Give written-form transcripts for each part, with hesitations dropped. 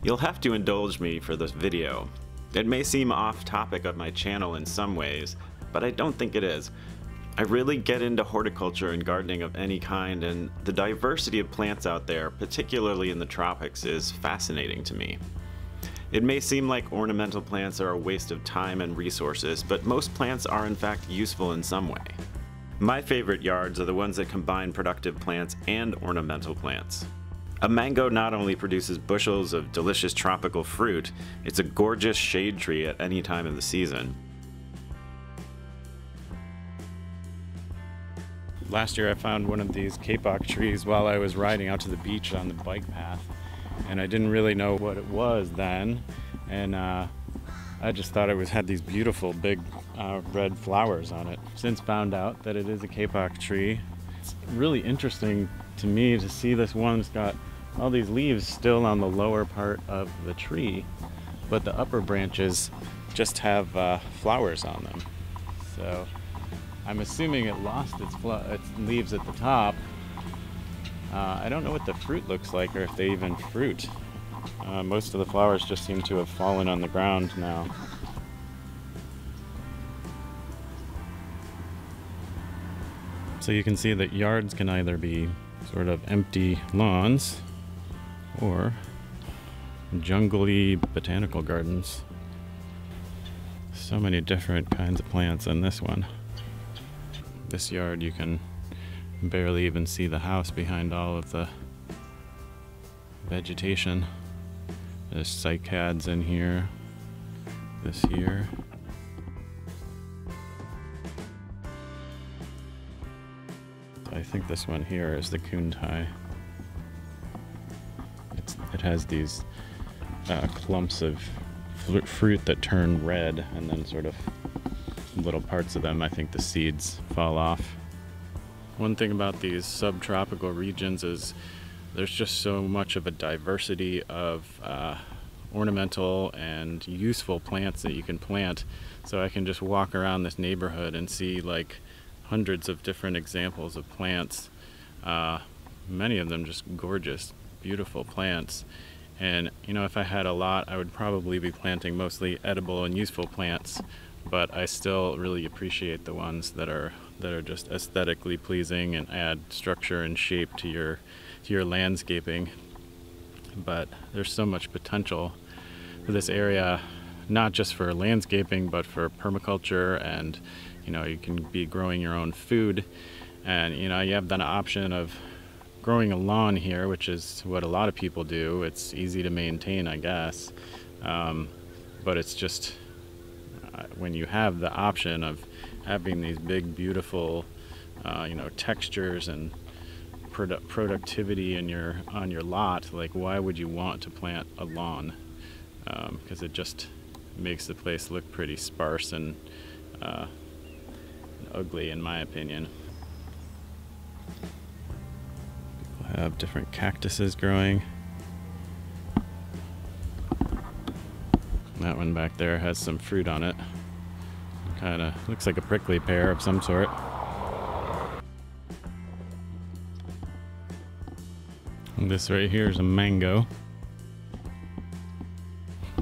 You'll have to indulge me for this video. It may seem off topic of my channel in some ways, but I don't think it is. I really get into horticulture and gardening of any kind, and the diversity of plants out there, particularly in the tropics, is fascinating to me. It may seem like ornamental plants are a waste of time and resources, but most plants are in fact useful in some way. My favorite yards are the ones that combine productive plants and ornamental plants. A mango not only produces bushels of delicious tropical fruit, it's a gorgeous shade tree at any time of the season. Last year I found one of these Kpop trees while I was riding out to the beach on the bike path, and I didn't really know what it was then, and I just thought it had these beautiful big red flowers on it. Since found out that it is a Kpop tree. It's really interesting to me to see this one's got all these leaves still on the lower part of the tree, but the upper branches just have flowers on them. So I'm assuming it lost its leaves at the top. I don't know what the fruit looks like or if they even fruit. Most of the flowers just seem to have fallen on the ground now. So you can see that yards can either be sort of empty lawns or jungly botanical gardens. So many different kinds of plants in this one. This yard you can barely even see the house behind all of the vegetation. There's cycads in here, this here. I think this one here is the kuntai. It has these clumps of fruit that turn red, and then sort of little parts of them, I think the seeds fall off. One thing about these subtropical regions is there's just so much of a diversity of ornamental and useful plants that you can plant. So I can just walk around this neighborhood and see like hundreds of different examples of plants. Many of them just gorgeous, beautiful plants. And you know, if I had a lot, I would probably be planting mostly edible and useful plants, but I still really appreciate the ones that are just aesthetically pleasing and add structure and shape to your landscaping. But there's so much potential for this area, not just for landscaping, but for permaculture, and you know, you can be growing your own food, and you know, you have that option of growing a lawn here, which is what a lot of people do. It's easy to maintain, I guess, but it's just when you have the option of having these big, beautiful, you know, textures and productivity on your lot, like why would you want to plant a lawn? Because it just makes the place look pretty sparse and ugly, in my opinion. People have different cactuses growing. That one back there has some fruit on it. Kind of looks like a prickly pear of some sort. And this right here is a mango.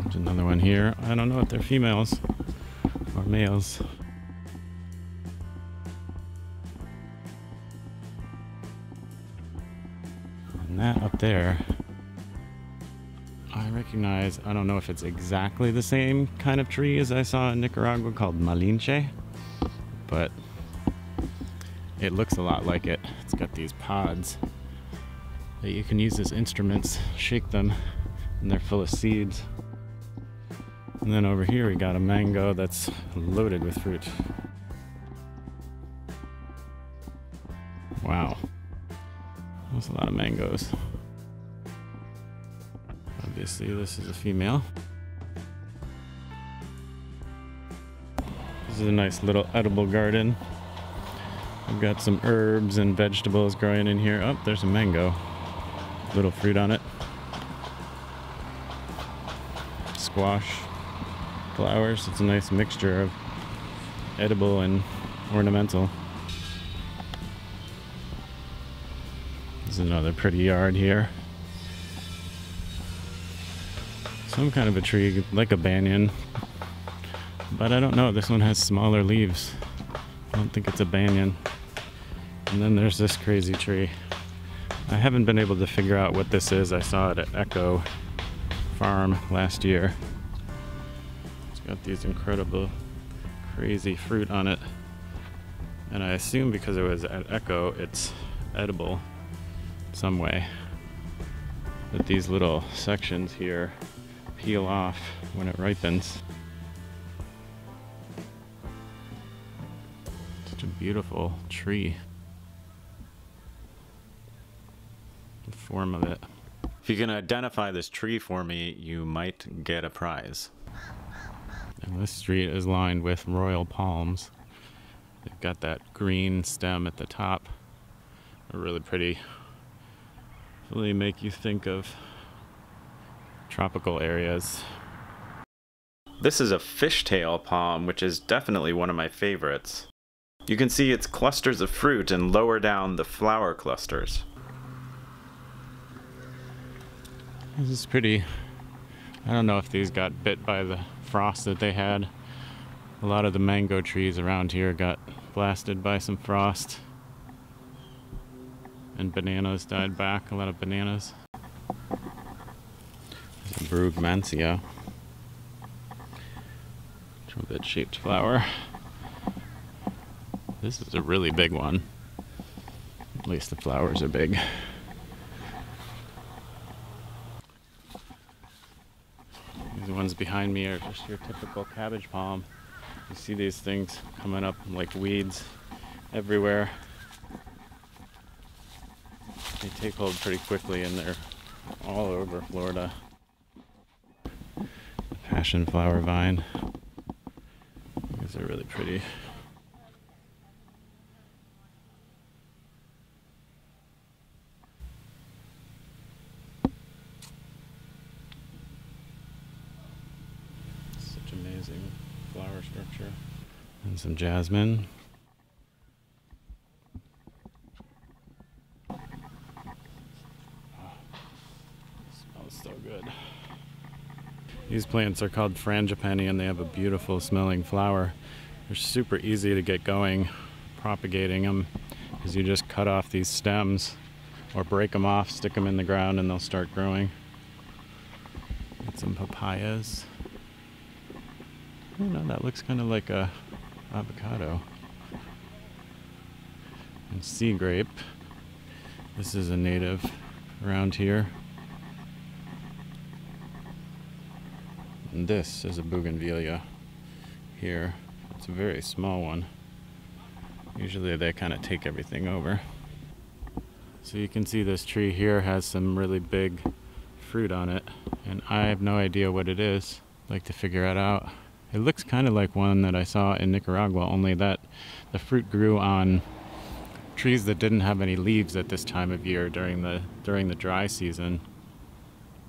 There's another one here. I don't know if they're females or males. And that up there, I recognize, I don't know if it's exactly the same kind of tree as I saw in Nicaragua called Malinche, but it looks a lot like it. It's got these pods that you can use as instruments, shake them, and they're full of seeds. And then over here we got a mango that's loaded with fruit. Wow, that's a lot of mangoes. Obviously this is a female. This is a nice little edible garden. I've got some herbs and vegetables growing in here. Oh, there's a mango. Little fruit on it. Squash, flowers. It's a nice mixture of edible and ornamental. There's another pretty yard here. Some kind of a tree, like a banyan. But I don't know, this one has smaller leaves. I don't think it's a banyan. And then there's this crazy tree. I haven't been able to figure out what this is. I saw it at Echo Farm last year. It's got these incredible, crazy fruit on it. And I assume because it was at Echo, it's edible some way. But these little sections here peel off when it ripens. Such a beautiful tree. The form of it. If you can identify this tree for me, you might get a prize. And this street is lined with royal palms. They've got that green stem at the top. They're really pretty. Really make you think of tropical areas. This is a Fishtail Palm, which is definitely one of my favorites. You can see its clusters of fruit and lower down the flower clusters. This is pretty. I don't know if these got bit by the frost that they had. A lot of the mango trees around here got blasted by some frost. And bananas died back, a lot of bananas. There's a Brugmansia. Trumpet shaped flower. This is a really big one. At least the flowers are big. These ones behind me are just your typical cabbage palm. You see these things coming up like weeds everywhere. They take hold pretty quickly and they're all over Florida. Passion flower vine. These are really pretty. Such amazing flower structure. And some jasmine. So good. These plants are called Frangipani and they have a beautiful smelling flower. They're super easy to get going propagating them because you just cut off these stems or break them off, stick them in the ground and they'll start growing. Got some papayas. Oh no, that looks kind of like a avocado. And sea grape. This is a native around here. And this is a bougainvillea here. It's a very small one. Usually they kind of take everything over. So you can see this tree here has some really big fruit on it. And I have no idea what it is. I'd like to figure it out. It looks kind of like one that I saw in Nicaragua, only that the fruit grew on trees that didn't have any leaves at this time of year during the dry season.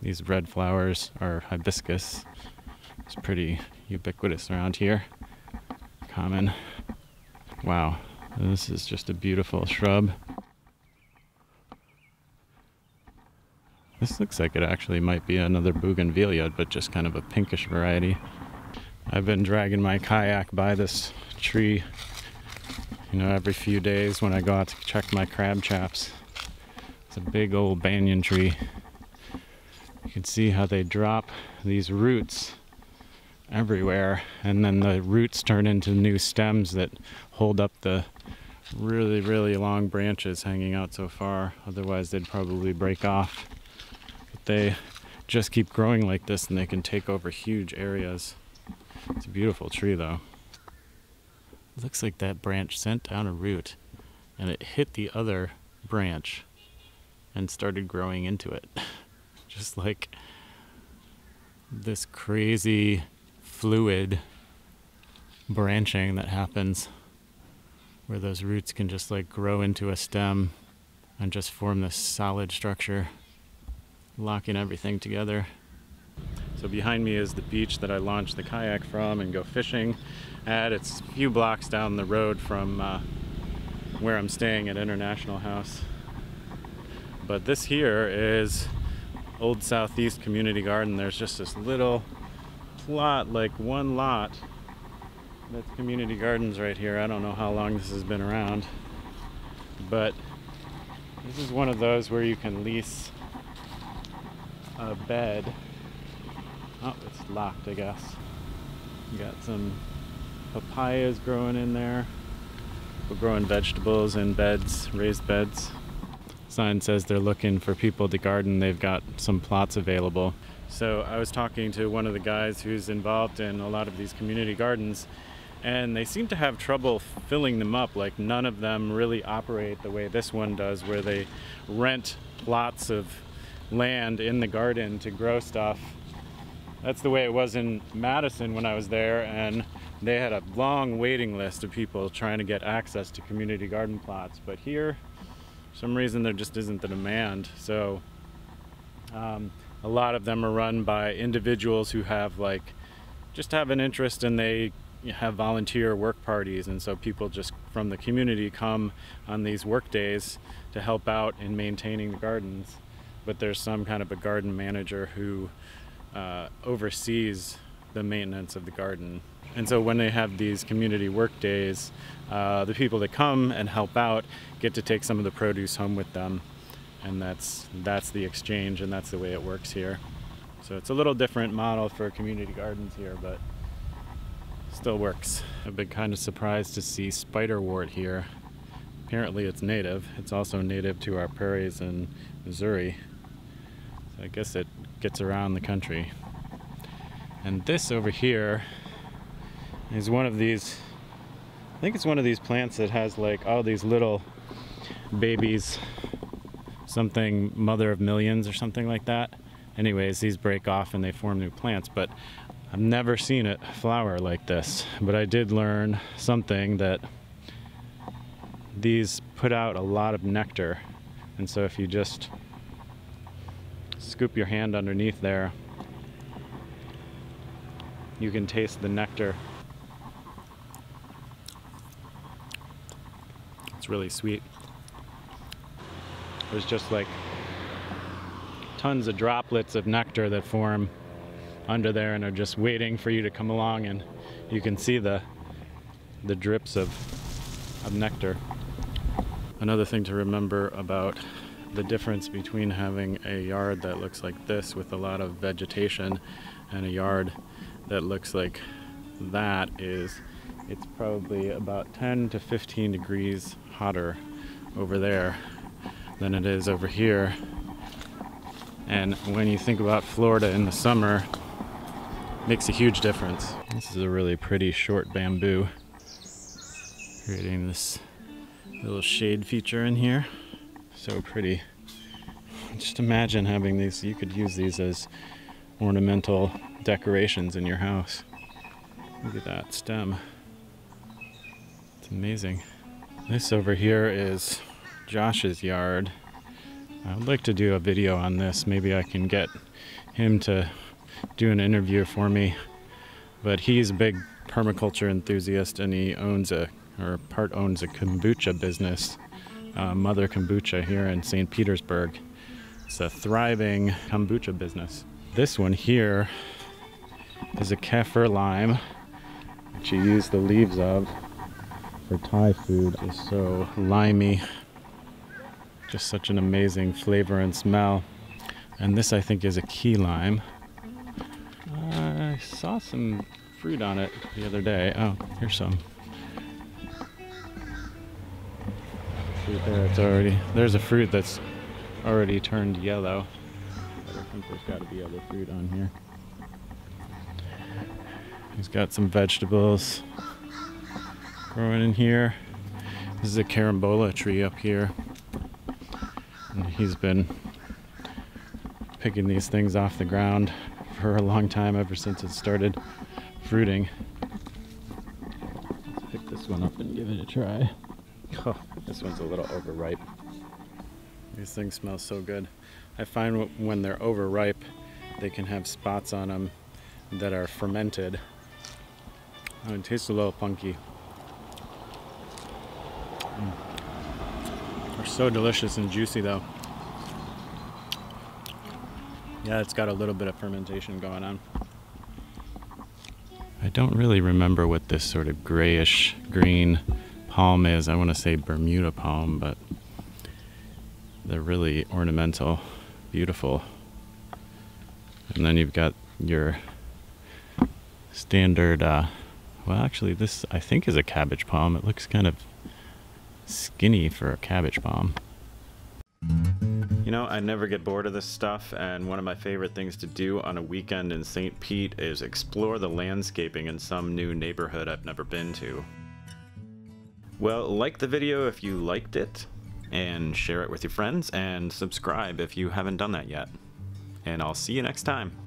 These red flowers are hibiscus. It's pretty ubiquitous around here. Common. Wow, this is just a beautiful shrub. This looks like it actually might be another bougainvillea, but just kind of a pinkish variety. I've been dragging my kayak by this tree, you know, every few days when I go out to check my crab traps. It's a big old banyan tree. You can see how they drop these roots everywhere, and then the roots turn into new stems that hold up the really, really long branches hanging out so far. Otherwise they'd probably break off. But they just keep growing like this and they can take over huge areas. It's a beautiful tree though. It looks like that branch sent down a root and it hit the other branch and started growing into it. Just like this crazy fluid branching that happens where those roots can just like grow into a stem and just form this solid structure, locking everything together. So behind me is the beach that I launched the kayak from and go fishing at. It's a few blocks down the road from where I'm staying at International House. But this here is Old Southeast Community Garden, there's just this little plot, like one lot, that's community gardens right here. I don't know how long this has been around, but this is one of those where you can lease a bed. Oh, it's locked, I guess. You got some papayas growing in there. People growing vegetables in beds, raised beds. Sign says they're looking for people to garden. They've got some plots available. So I was talking to one of the guys who's involved in a lot of these community gardens, and they seem to have trouble filling them up. Like, none of them really operate the way this one does, where they rent plots of land in the garden to grow stuff. That's the way it was in Madison when I was there, and they had a long waiting list of people trying to get access to community garden plots. But here, for some reason, there just isn't the demand. So a lot of them are run by individuals who have just have an interest, and they have volunteer work parties, and so people just from the community come on these work days to help out in maintaining the gardens. But there's some kind of a garden manager who oversees the maintenance of the garden. And so when they have these community work days, the people that come and help out get to take some of the produce home with them, and that's the exchange, and that's the way it works here. So it's a little different model for community gardens here, but still works. I've been kind of surprised to see spiderwort here. Apparently it's native. It's also native to our prairies in Missouri. So I guess it gets around the country. And this over here is one of these, I think it's one of these plants that has like all these little babies, something mother of millions or something like that. Anyways, these break off and they form new plants, but I've never seen it flower like this. But I did learn something, that these put out a lot of nectar, and so if you just scoop your hand underneath there, you can taste the nectar. It's really sweet. There's just like tons of droplets of nectar that form under there and are just waiting for you to come along, and you can see the drips of nectar. Another thing to remember about the difference between having a yard that looks like this with a lot of vegetation and a yard that looks like that is it's probably about 10 to 15 degrees hotter over there than it is over here. And when you think about Florida in the summer, it makes a huge difference. This is a really pretty short bamboo, creating this little shade feature in here. So pretty. Just imagine having these. You could use these as ornamental decorations in your house. Look at that stem. It's amazing. This over here is Josh's yard. I would like to do a video on this. Maybe I can get him to do an interview for me. But he's a big permaculture enthusiast, and he owns part owns a kombucha business, Mother Kombucha, here in St. Petersburg. It's a thriving kombucha business. This one here is a Kaffir Lime, which you use the leaves of for Thai food. It's so limey. Just such an amazing flavor and smell. And this, I think, is a key lime. I saw some fruit on it the other day. Oh, here's some. Fruit there, there's a fruit that's already turned yellow. But I think there's got to be other fruit on here. He's got some vegetables growing in here. This is a carambola tree up here. And he's been picking these things off the ground for a long time, ever since it started fruiting. Let's pick this one up and give it a try. Oh, this one's a little overripe. These things smell so good. I find when they're overripe, they can have spots on them that are fermented. Oh, it tastes a little funky. They're so delicious and juicy though. Yeah, it's got a little bit of fermentation going on. I don't really remember what this sort of grayish green palm is. I want to say Bermuda Palm, but they're really ornamental, beautiful. And then you've got your standard, well actually this I think is a Cabbage Palm. It looks kind of skinny for a Cabbage Palm. You know, I never get bored of this stuff, and one of my favorite things to do on a weekend in St. Pete is explore the landscaping in some new neighborhood I've never been to. Well, like the video if you liked it, and share it with your friends, and subscribe if you haven't done that yet. And I'll see you next time.